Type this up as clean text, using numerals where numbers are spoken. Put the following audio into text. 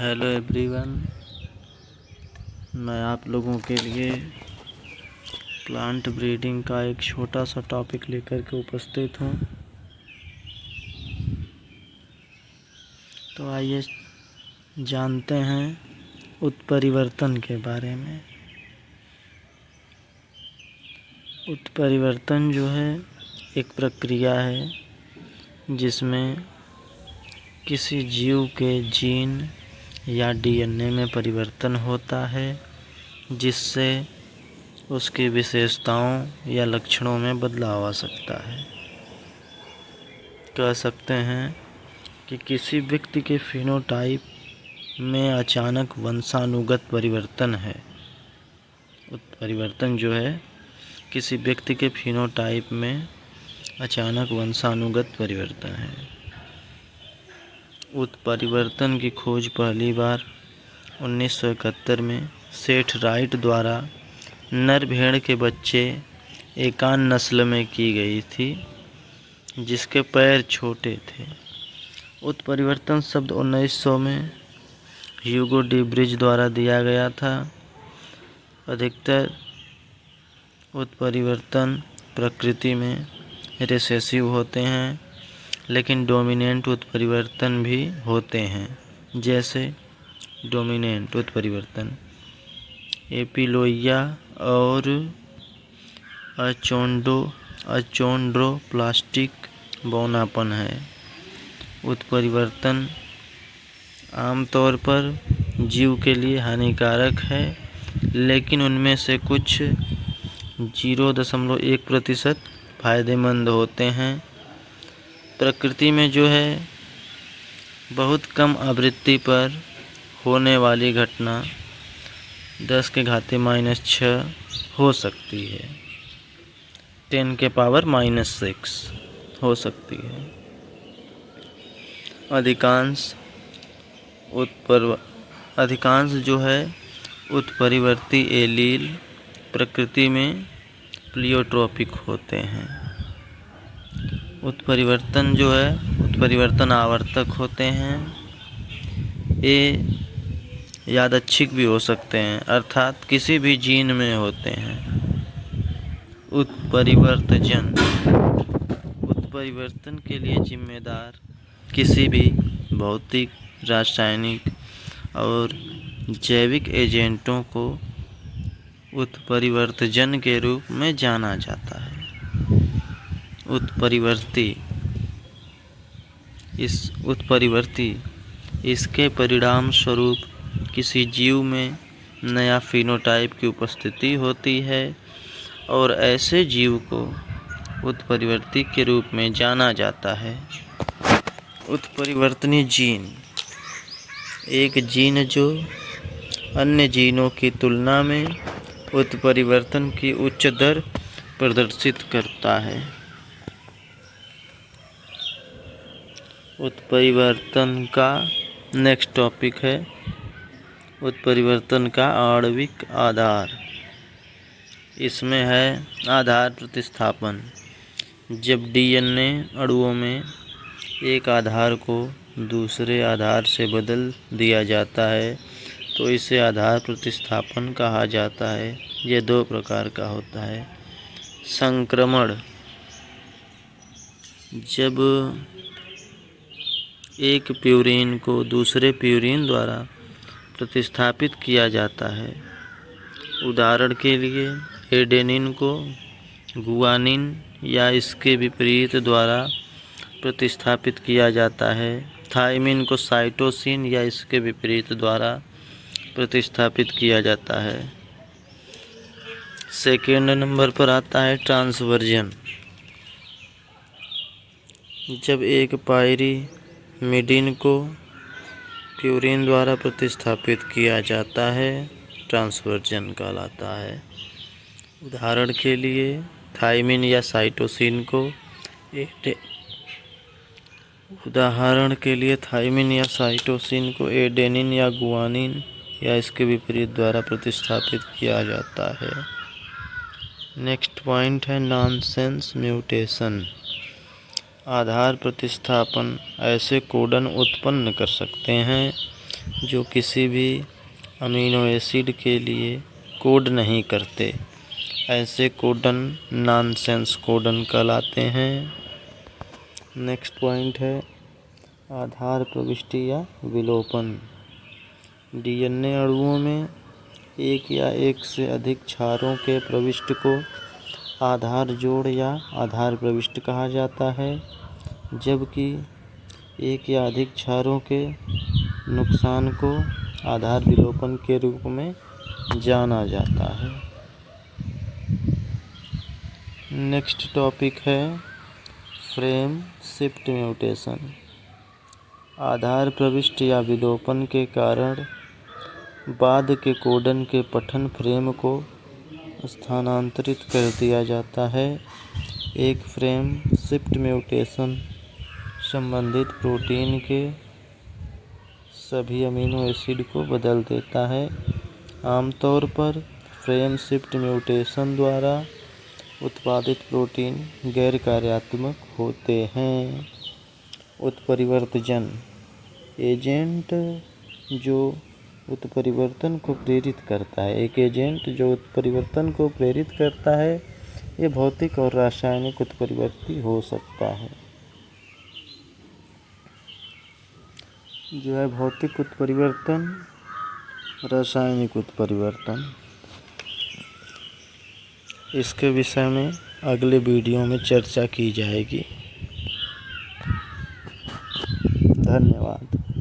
Hello everyone, मैं आप लोगों के लिए प्लांट ब्रीडिंग का एक छोटा सा टॉपिक लेकर के उपस्थित हूँ। तो आइए जानते हैं उत्परिवर्तन के बारे में। उत्परिवर्तन जो है एक प्रक्रिया है जिसमें किसी जीव के जीन या डीएनए में परिवर्तन होता है, जिससे उसकी विशेषताओं या लक्षणों में बदलाव आ सकता है। कह सकते हैं कि किसी व्यक्ति के फिनोटाइप में अचानक वंशानुगत परिवर्तन है। उत्परिवर्तन जो है किसी व्यक्ति के फिनोटाइप में अचानक वंशानुगत परिवर्तन है। उत्परिवर्तन की खोज पहली बार 1971 में सेठ राइट द्वारा नर भेड़ के बच्चे एकान नस्ल में की गई थी, जिसके पैर छोटे थे। उत्परिवर्तन शब्द 1900 में ह्यूगो डी ब्रिज द्वारा दिया गया था। अधिकतर उत्परिवर्तन प्रकृति में रिसेसिव होते हैं, लेकिन डोमिनेंट उत्परिवर्तन भी होते हैं, जैसे डोमिनेंट उत्परिवर्तन एपिलोइया और अचोंड्रोप्लास्टिक बौनापन है। उत्परिवर्तन आमतौर पर जीव के लिए हानिकारक है, लेकिन उनमें से कुछ 0.1% फायदेमंद होते हैं। प्रकृति में जो है बहुत कम आवृत्ति पर होने वाली घटना 10⁻⁻6 हो सकती है, 10⁻⁻6 हो सकती है। अधिकांश जो है उत्परिवर्ती एलील प्रकृति में प्लियोट्रोपिक होते हैं। उत्परिवर्तन आवर्तक होते हैं। ये यादृच्छिक भी हो सकते हैं, अर्थात किसी भी जीन में होते हैं। उत्परिवर्तन के लिए जिम्मेदार किसी भी भौतिक, रासायनिक और जैविक एजेंटों को उत्परिवर्तजन के रूप में जाना जाता है। उत्परिवर्ती इसके परिणाम स्वरूप किसी जीव में नया फिनोटाइप की उपस्थिति होती है और ऐसे जीव को उत्परिवर्ती के रूप में जाना जाता है। उत्परिवर्तनीय जीन एक जीन जो अन्य जीनों की तुलना में उत्परिवर्तन की उच्च दर प्रदर्शित करता है। उत्परिवर्तन का नेक्स्ट टॉपिक है उत्परिवर्तन का आणविक आधार। इसमें है आधार प्रतिस्थापन। जब डीएनए अणुओं में एक आधार को दूसरे आधार से बदल दिया जाता है तो इसे आधार प्रतिस्थापन कहा जाता है। यह 2 प्रकार का होता है। संक्रमण, जब एक प्यूरिन को दूसरे प्यूरिन द्वारा प्रतिस्थापित किया जाता है। उदाहरण के लिए एडेनिन को गुआनिन या इसके विपरीत द्वारा प्रतिस्थापित किया जाता है। थाइमिन को साइटोसिन या इसके विपरीत द्वारा प्रतिस्थापित किया जाता है। सेकेंड नंबर पर आता है ट्रांसवर्जन। जब एक पायरीमिडीन को प्यूरिन द्वारा प्रतिस्थापित किया जाता है, ट्रांसवर्जन कहलाता है। उदाहरण के लिए थाइमिन या साइटोसिन को एडेनिन या गुआनिन या इसके विपरीत द्वारा प्रतिस्थापित किया जाता है। नेक्स्ट पॉइंट है नॉनसेंस म्यूटेशन। आधार प्रतिस्थापन ऐसे कोडन उत्पन्न कर सकते हैं जो किसी भी अमीनो एसिड के लिए कोड नहीं करते। ऐसे कोडन नॉनसेंस कोडन कहलाते हैं। नेक्स्ट पॉइंट है आधार प्रविष्टि या विलोपन। डीएनए अणुओं में एक या एक से अधिक क्षारों के प्रविष्टि को आधार जोड़ या आधार प्रविष्टि कहा जाता है, जबकि एक या अधिक क्षारों के नुकसान को आधार विलोपन के रूप में जाना जाता है। नेक्स्ट टॉपिक है फ्रेम शिफ्ट म्यूटेशन। आधार प्रविष्टि या विलोपन के कारण बाद के कोडन के पठन फ्रेम को स्थानांतरित कर दिया जाता है। एक फ्रेम शिफ्ट म्यूटेशन संबंधित प्रोटीन के सभी अमीनो एसिड को बदल देता है। आमतौर पर फ्रेम शिफ्ट म्यूटेशन द्वारा उत्पादित प्रोटीन गैर कार्यात्मक होते हैं। उत्परिवर्तजन एजेंट जो उत्परिवर्तन को प्रेरित करता है। एक एजेंट जो उत्परिवर्तन को प्रेरित करता है, ये भौतिक और रासायनिक उत्परिवर्ती हो सकता है। जो है भौतिक उत्परिवर्तन, रासायनिक उत्परिवर्तन, इसके विषय में अगले वीडियो में चर्चा की जाएगी। धन्यवाद।